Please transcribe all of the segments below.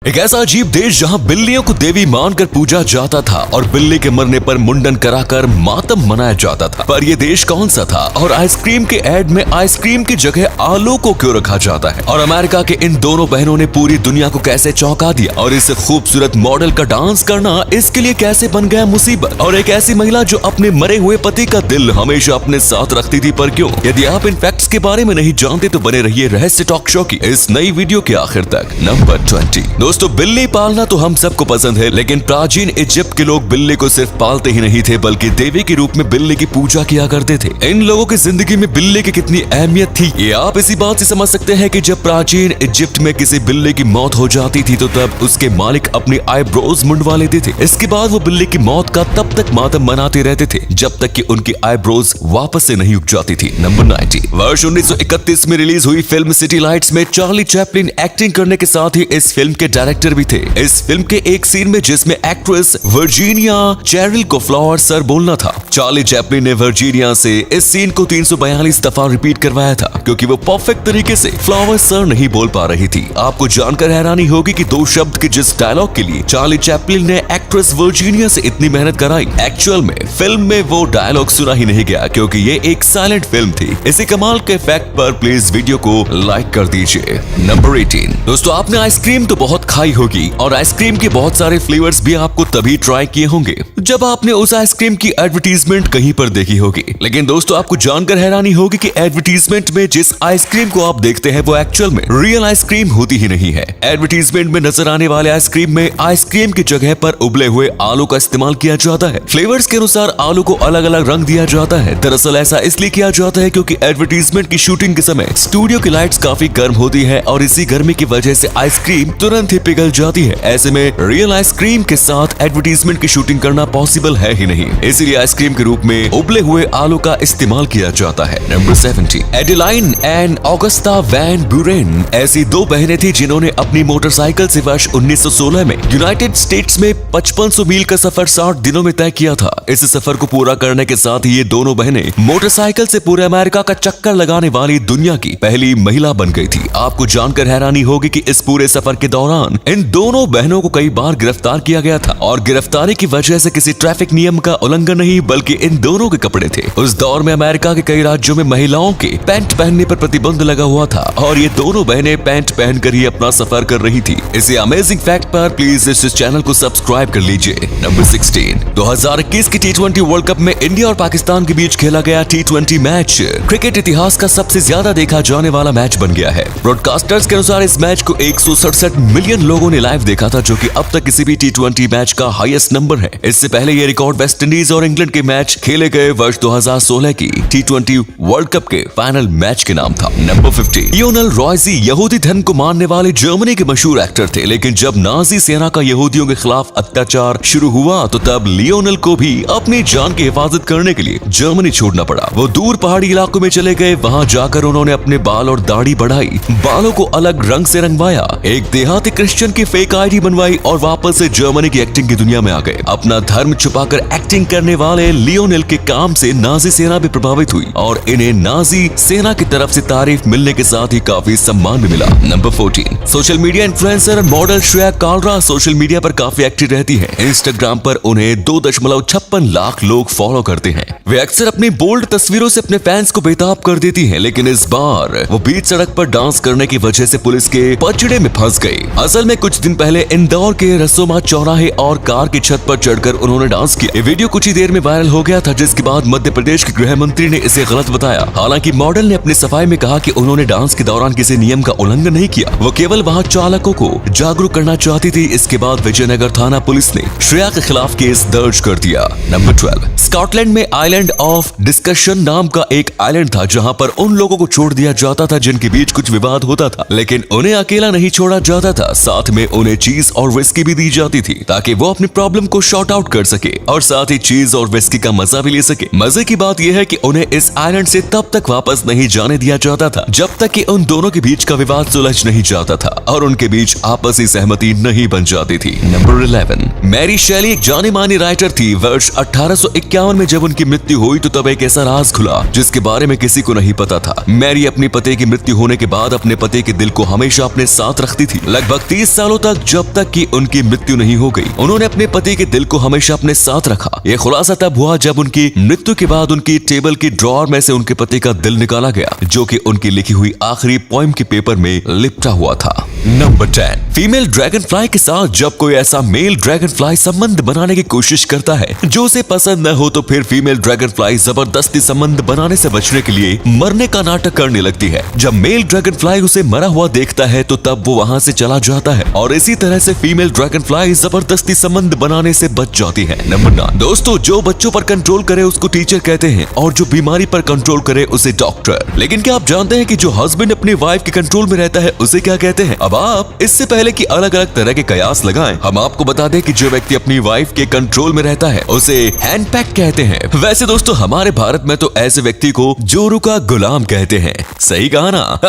एक ऐसा अजीब देश जहां बिल्लियों को देवी मानकर पूजा जाता था और बिल्ली के मरने पर मुंडन कराकर मातम मनाया जाता था। पर यह देश कौन सा था और आइसक्रीम के ऐड में आइसक्रीम की जगह आलू को क्यों रखा जाता है? और अमेरिका के इन दोनों बहनों ने पूरी दुनिया को कैसे चौंका दिया? और इस खूबसूरत मॉडल का डांस करना इसके लिए कैसे बन गया मुसीबत? और एक ऐसी महिला जो अपने मरे हुए पति का दिल हमेशा अपने साथ रखती थी, पर क्यों? यदि आप इन फैक्ट्स के बारे में नहीं जानते तो बने रहिए रहस्य टॉक शो की इस नई वीडियो के आखिर तक। नंबर 20। दोस्तों, बिल्ली पालना तो हम सबको पसंद है, लेकिन प्राचीन इजिप्ट के लोग बिल्ली को सिर्फ पालते ही नहीं थे बल्कि देवी के रूप में बिल्ली की पूजा किया करते थे। इन लोगों की जिंदगी में बिल्ली की कितनी अहमियत थी ये आप इसी बात से समझ सकते हैं कि जब प्राचीन इजिप्ट में किसी बिल्ली की मौत हो जाती थी तो तब उसके मालिक अपनी आईब्रोज मुंडवा लेते थे। इसके बाद वो बिल्ली की मौत का तब तक मातम मनाते रहते थे जब तक कि उनकी आईब्रोज वापस से नहीं उग जाती थी। नंबर 90। वर्ष 1931 में रिलीज हुई फिल्म सिटी लाइट्स में चार्ली चैपलिन एक्टिंग करने के साथ ही इस फिल्म के डायरेक्टर भी थे। इस फिल्म के एक सीन में जिसमें एक्ट्रेस वर्जीनिया चैरिल को फ्लावर सर बोलना था, चार्ली चैपलिन ने वर्जीनिया से इस सीन को 342 दफा रिपीट करवाया था क्योंकि वो परफेक्ट तरीके से फ्लावर सर नहीं बोल पा रही थी। आपको जानकर हैरानी होगी कि दो शब्द के जिस डायलॉग के लिए चार्ली चैपलिन ने एक्ट्रेस वर्जीनिया से इतनी मेहनत कराई, एक्चुअल में फिल्म में वो डायलॉग सुना ही नहीं गया क्योंकि ये एक साइलेंट फिल्म थी। इसी कमाल के फैक्ट पर प्लीज वीडियो को लाइक कर दीजिए। नंबर 18। दोस्तों, आपने आइसक्रीम तो बहुत खाई होगी और आइसक्रीम के बहुत सारे फ्लेवर्स भी आपको तभी ट्राई किए होंगे जब आपने उस आइसक्रीम की एडवर्टीजमेंट कहीं पर देखी होगी। लेकिन दोस्तों, आपको जानकर हैरानी होगी कि एडवर्टीजमेंट में जिस आइसक्रीम को आप देखते हैं वो एक्चुअल में रियल आइसक्रीम होती ही नहीं है। एडवर्टीजमेंट में नजर आने वाले आइसक्रीम में आइसक्रीम की जगह पर उबले हुए आलू का इस्तेमाल किया जाता है। फ्लेवर्स के अनुसार आलू को अलग अलग रंग दिया जाता है। दरअसल ऐसा इसलिए किया जाता है क्योंकि एडवर्टीजमेंट की शूटिंग के समय स्टूडियो की लाइट्स काफी गर्म होती है और इसी गर्मी की वजह से आइसक्रीम तुरंत ही पिघल जाती है। ऐसे में रियल आइसक्रीम के साथ एडवर्टीजमेंट की शूटिंग करना पॉसिबल है ही नहीं, इसलिए आइसक्रीम के रूप में उबले हुए आलू का इस्तेमाल किया जाता है। Number 70। Adeline and Augusta van Buren ऐसी दो बहनें थी जिन्होंने अपनी मोटरसाइकिल से वर्ष 1916 में यूनाइटेड स्टेट्स में 5500 मील का सफर 60 दिनों में तय किया था। इस सफर को पूरा करने के साथ ही ये दोनों बहनें मोटरसाइकिल से पूरे अमेरिका का चक्कर लगाने वाली दुनिया की पहली महिला बन गई थी। आपको जानकर हैरानी होगी कि इस पूरे सफर के दौरान इन दोनों बहनों को कई बार गिरफ्तार किया गया था और गिरफ्तारी की वजह से किसी ट्रैफिक नियम का उल्लंघन नहीं बल्कि इन दोनों के कपड़े थे। उस दौर में अमेरिका के कई राज्यों में महिलाओं के पैंट पहनने पर प्रतिबंध लगा हुआ था और ये दोनों बहनें पैंट पहनकर ही अपना सफर कर रही थी। इसी अमेजिंग फैक्ट पर प्लीज इस चैनल को सब्सक्राइब कर लीजिए। नंबर 16। 2021 की T20 वर्ल्ड कप में इंडिया और पाकिस्तान के बीच खेला गया T20 मैच क्रिकेट इतिहास का सबसे ज्यादा देखा जाने वाला मैच बन गया है। ब्रॉडकास्टर्स के अनुसार इस मैच को 167 मिलियन लोगों ने लाइव देखा था, जो कि अब तक किसी भी T20 मैच का हाईएस्ट नंबर है। इससे पहले ये रिकॉर्ड वेस्ट इंडीज और इंग्लैंड के मैच खेले गए वर्ष 2016 की T20 वर्ल्ड कप के फाइनल मैच के नाम था। नंबर 50। लियोनेल रॉयजी यहूदी धर्म को मानने वाले जर्मनी के मशहूर एक्टर थे, लेकिन जब नाजी सेना का यहूदियों के खिलाफ अत्याचार शुरू हुआ तो तब लियोनेल को भी अपनी जान की हिफाजत करने के लिए जर्मनी छोड़ना पड़ा। वो दूर पहाड़ी इलाकों में चले गए, वहां जाकर उन्होंने अपने बाल और दाढ़ी बढ़ाई, बालों को अलग रंग से रंगवाया, एक देहाती क्रिश्चियन की फेक आईडी बनवाई और वापस से जर्मनी की एक्टिंग की दुनिया में आ गए। अपना धर्म छुपाकर एक्टिंग करने वाले लियोनेल के काम से नाजी सेना भी प्रभावित हुई और इन्हें नाजी सेना की तरफ से तारीफ मिलने के साथ ही काफी सम्मान भी मिला। नंबर 14। सोशल मीडिया इन्फ्लुएंसर और model Shreya Kalra social media पर काफी एक्टिव रहती है। इंस्टाग्राम पर उन्हें 2.56 लाख लोग फॉलो करते हैं। वे अक्सर अपनी बोल्ड तस्वीरों से अपने फैंस को बेताब कर देती हैं, लेकिन इस बार वो बीच सड़क पर डांस करने की वजह से पुलिस के पचड़े में फंस गई। असल में कुछ दिन पहले इंदौर के रसोमा चौराहे और कार की छत पर चढ़कर उन्होंने डांस किया। ये वीडियो कुछ ही देर में वायरल हो गया था, जिसके बाद मध्य प्रदेश के गृह मंत्री ने इसे गलत बताया। हालांकि मॉडल ने अपनी सफाई में कहा कि उन्होंने डांस के दौरान किसी नियम का उल्लंघन नहीं किया, वो केवल वहां चालकों को जागरूक करना चाहती थी। इसके बाद विजयनगर थाना पुलिस ने श्रेया के खिलाफ केस दर्ज कर दिया। नंबर 12। स्कॉटलैंड में आइलैंड ऑफ डिस्कशन नाम का एक आइलैंड था जहां पर उन लोगों को छोड़ दिया जाता था जिनके बीच कुछ विवाद होता था, लेकिन उन्हें अकेला नहीं छोड़ा जाता था, साथ में उन्हें चीज और विस्की भी दी जाती थी ताकि वो अपनी प्रॉब्लम को शॉर्ट आउट कर सके और साथ ही चीज और विस्की का मजा भी ले सके। मजे की बात यह है कि उन्हें इस आइलैंड से तब तक वापस नहीं जाने दिया जाता था जब तक कि उन दोनों के बीच का विवाद सुलझ नहीं जाता था और उनके बीच आपसी सहमति नहीं बन जाती थी। नंबर 11। मैरी शेली एक जानी मानी राइटर थी। वर्ष 1851 में जब उनकी मृत्यु हुई तो तब एक ऐसा राज खुला जिसके बारे में किसी को नहीं पता था। मैरी अपने पति की मृत्यु होने के बाद अपने पति के दिल को हमेशा अपने साथ रखती थी। लगभग 30 सालों तक, जब तक कि उनकी मृत्यु नहीं हो गई, उन्होंने अपने पति के दिल को हमेशा अपने साथ रखा। यह खुलासा तब हुआ जब उनकी मृत्यु के बाद उनकी टेबल की ड्रॉअर में से उनके पति का दिल निकाला गया, जो कि उनकी लिखी हुई आखिरी पोएम के पेपर में लिपटा हुआ था। नंबर 10, फीमेल ड्रैगन फ्लाई के साथ जब कोई ऐसा मेल ड्रैगन फ्लाई संबंध बनाने की कोशिश करता है जो उसे पसंद न हो, तो फिर फीमेल ड्रैगन फ्लाई जबरदस्ती संबंध बनाने से बचने के लिए मरने का नाटक करने लगती है। जब मेल ड्रैगन फ्लाई उसे मरा हुआ देखता है तो तब वो वहाँ से चला जाता है और इसी तरह से फीमेल ड्रैगन फ्लाई जबरदस्ती संबंध बनाने से बच जाती है। नंबर 9, दोस्तों जो बच्चों पर कंट्रोल करे उसको टीचर कहते हैं और जो बीमारी पर कंट्रोल करे उसे डॉक्टर। लेकिन क्या आप जानते हैं कि जो हस्बैंड अपनी वाइफ के कंट्रोल में रहता है उसे क्या कहते हैं? अब आप इससे पहले कि अलग अलग तरह के कयास लगाएं, हम आपको बता दें कि जो व्यक्ति अपनी वाइफ के कंट्रोल में रहता है उसे हैंडपैक कहते हैं। वैसे दोस्तों हमारे भारत में तो ऐसे व्यक्ति को जोरू का गुलाम कहते हैं। सही कहा ना?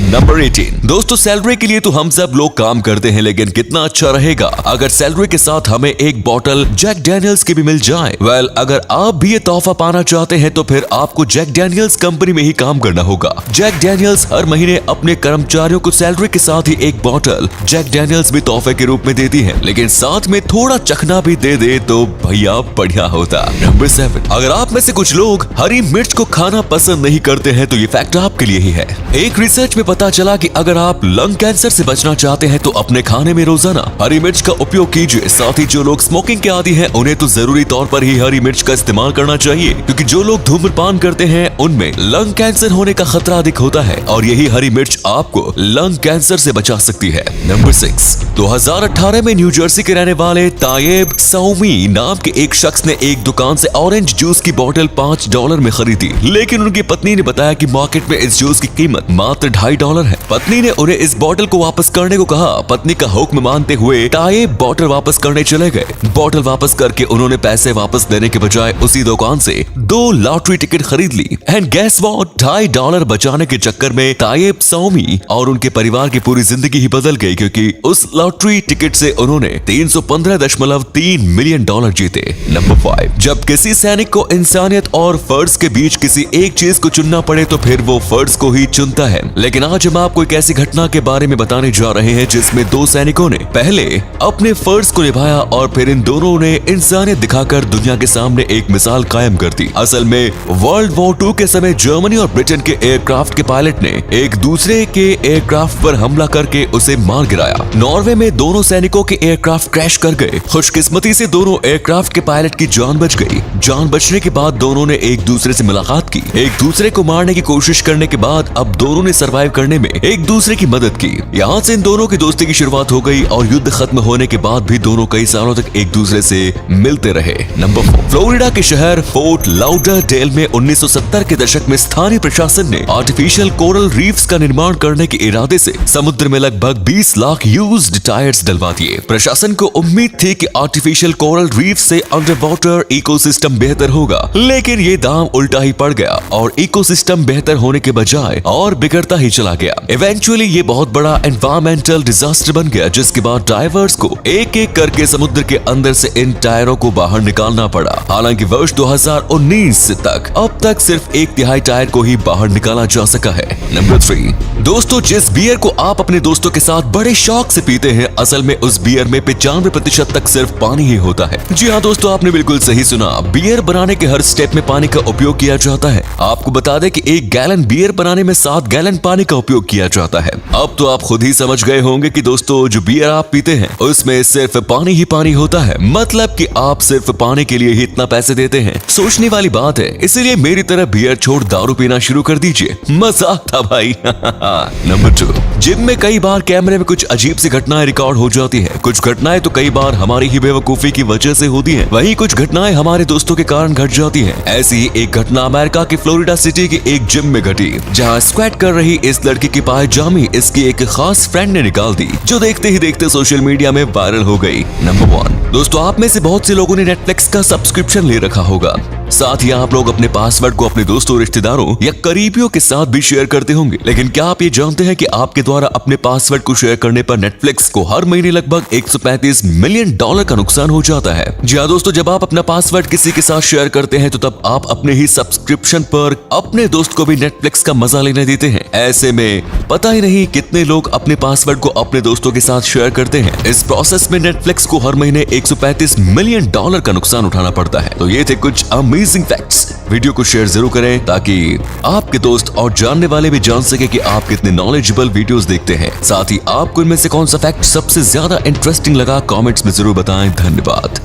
नंबर 18, दोस्तों सैलरी के लिए तो हम सब लोग काम करते हैं, लेकिन कितना अच्छा रहेगा अगर सैलरी के साथ हमें एक बॉटल जैक डैनियल्स की भी मिल जाए। वेल, अगर आप भी ये तोहफा पाना चाहते हैं तो फिर आपको जैक डैनियल्स कंपनी में ही काम करना होगा। जैक डैनियल्स हर महीने अपने कर्मचारियों को सैलरी के साथ ही एक बॉटल जैक डैनियल्स भी तोहफे के रूप में देती है, लेकिन साथ में थोड़ा चखना भी दे दे तो भैया बढ़िया होता। नंबर 7, अगर आप में से कुछ लोग हरी मिर्च को खाना पसंद नहीं करते हैं तो ये फैक्ट आपके लिए ही है। एक रिसर्च में पता चला कि अगर आप लंग कैंसर से बचना चाहते हैं तो अपने खाने में रोजाना हरी मिर्च का उपयोग कीजिए। साथ ही जो लोग स्मोकिंग के आदी हैं उन्हें तो जरूरी तौर पर ही हरी मिर्च का इस्तेमाल करना चाहिए, क्योंकि जो लोग धूम्रपान करते हैं उनमें लंग कैंसर होने का खतरा अधिक होता है और यही हरी मिर्च आपको लंग कैंसर से बचा सकती है। नंबर 6, 2018 में न्यू जर्सी के रहने वाले तायेब सौमी नाम के एक शख्स ने एक दुकान से ऑरेंज जूस की बोतल $5 में खरीदी, लेकिन उनकी पत्नी ने बताया कि मार्केट में इस जूस की कीमत मात्र $2.5 है। पत्नी ने उन्हें इस बोतल को वापस करने को कहा। पत्नी का हुक्म मानते हुए तायेब बोतल वापस करने चले गए। बोतल वापस करके उन्होंने पैसे वापस देने के बजाय उसी दुकान से 2 लॉटरी टिकट खरीद ली। एंड गेस व्हाट, $2.5 बचाने के चक्कर में तायेब सौमी और उनके परिवार की पूरी जिंदगी ही बदल गई, क्योंकि उस लॉटरी टिकट से उन्होंने $315.3 मिलियन जीते। नंबर 5, जब किसी सैनिक को इंसानियत और फर्ज के बीच किसी एक चीज को चुनना पड़े तो फिर वो फर्ज को ही चुनता है। लेकिन आज हम आपको एक ऐसी घटना के बारे में बताने जा रहे हैं जिसमें 2 सैनिकों ने पहले अपने फर्ज को निभाया और फिर इन दोनों ने इंसानियत दिखाकर दुनिया के सामने एक मिसाल कायम कर दी। असल में वर्ल्ड वॉर 2 के समय जर्मनी और ब्रिटेन के एयरक्राफ्ट के पायलट ने एक दूसरे के एयरक्राफ्ट पर हमला करके उसे मार गिराया। नॉर्वे में दोनों सैनिकों के एयरक्राफ्ट क्रैश कर गए। खुशकिस्मती से दोनों एयरक्राफ्ट के पायलट की जान बच गई। जान बचने के बाद दोनों ने एक दूसरे से मुलाकात की। एक दूसरे को मारने की कोशिश करने के बाद अब दोनों ने सरवाइव करने में एक दूसरे की मदद की। यहाँ से इन दोनों की दोस्ती की शुरुआत हो गई और युद्ध खत्म होने के बाद भी दोनों कई सालों तक एक दूसरे से मिलते रहे। नंबर 4, फ्लोरिडा के शहर फोर्ट लाउडरडेल में 1970 के दशक में स्थानीय प्रशासन ने आर्टिफिशियल कोरल रीफ्स का निर्माण करने के इरादे से समुद्र में लगभग 20 लाख यूज्ड टायर्स डलवा दिए। प्रशासन को उम्मीद थी कि आर्टिफिशियल कोरल रीफ से अंडर वाटर इकोसिस्टम बेहतर होगा, लेकिन ये दाम उल्टा ही पड़ गया और इकोसिस्टम बेहतर होने के बजाय और बिगड़ता ही चला गया। इवेंचुअली ये बहुत बड़ा एनवायरमेंटल डिजास्टर बन गया, जिसके बाद डाइवर्स को एक एक करके समुद्र के अंदर से इन टायरों को बाहर निकालना पड़ा। हालांकि वर्ष 2019 तक अब तक सिर्फ 1/3 टायर को ही बाहर निकाला जा सका है। नंबर 3, दोस्तों जिस बियर को आप अपने दोस्तों के साथ बड़े शौक से पीते हैं, असल में उस बियर में 95% तक सिर्फ पानी ही होता है। जी हाँ दोस्तों, आपने बिल्कुल सही सुना। बियर बनाने के हर स्टेप में पानी का उपयोग किया जाता है। आपको बता दें कि 1 गैलन बियर बनाने में 7 गैलन पानी का उपयोग किया जाता है। अब तो आप खुद ही समझ गए होंगे कि दोस्तों जो बियर आप पीते हैं उसमें सिर्फ पानी ही पानी होता है, मतलब कि आप सिर्फ पानी के लिए ही इतना पैसे देते हैं। सोचने वाली बात है, इसीलिए मेरी तरह बियर छोड़ दारू पीना शुरू कर दीजिए। मजाक था भाई। नंबर 2, जिम में कई बार कैमरे में कुछ अजीब सी घटनाएं रिकॉर्ड हो जाती है। कुछ घटनाएं तो कई बार हमारी ही बेवकूफी की वजह से होती है, वहीं कुछ घटनाएं हमारे दोस्तों के कारण घट जाती हैं। ऐसी ही एक घटना अमेरिका की फ्लोरिडा सिटी की एक जिम में घटी, जहां स्क्वैट कर रही इस लड़की की पायजामी इसकी एक खास फ्रेंड ने निकाल दी, जो देखते ही देखते सोशल मीडिया में वायरल हो गई। नंबर 1, दोस्तों आप में से बहुत से लोगों ने नेटफ्लिक्स का सब्सक्रिप्शन ले रखा होगा। साथ ही आप लोग अपने पासवर्ड को अपने दोस्तों, रिश्तेदारों या करीबियों के साथ भी शेयर करते होंगे। लेकिन क्या आप ये जानते हैं कि आपके द्वारा अपने पासवर्ड को शेयर करने पर नेटफ्लिक्स को हर महीने लगभग $135 मिलियन का नुकसान हो जाता है। जी हाँ दोस्तों, जब आप अपना पासवर्ड किसी के साथ शेयर करते हैं तो तब आप अपने ही सब्सक्रिप्शन पर अपने दोस्त को भी नेटफ्लिक्स का मजा लेने देते हैं। ऐसे में पता ही नहीं कितने लोग अपने पासवर्ड को अपने दोस्तों के साथ शेयर करते हैं। इस प्रोसेस में नेटफ्लिक्स को हर महीने $135 मिलियन का नुकसान उठाना पड़ता है। तो ये थे कुछ अमेजिंग फैक्ट्स। वीडियो को शेयर जरूर करें ताकि आपके दोस्त और जानने वाले भी जान सके कि आप कितने नॉलेजेबल वीडियोस देखते हैं। साथ ही आपको इनमें से कौन सा फैक्ट सबसे ज्यादा इंटरेस्टिंग लगा, कमेंट्स में जरूर बताएं। धन्यवाद।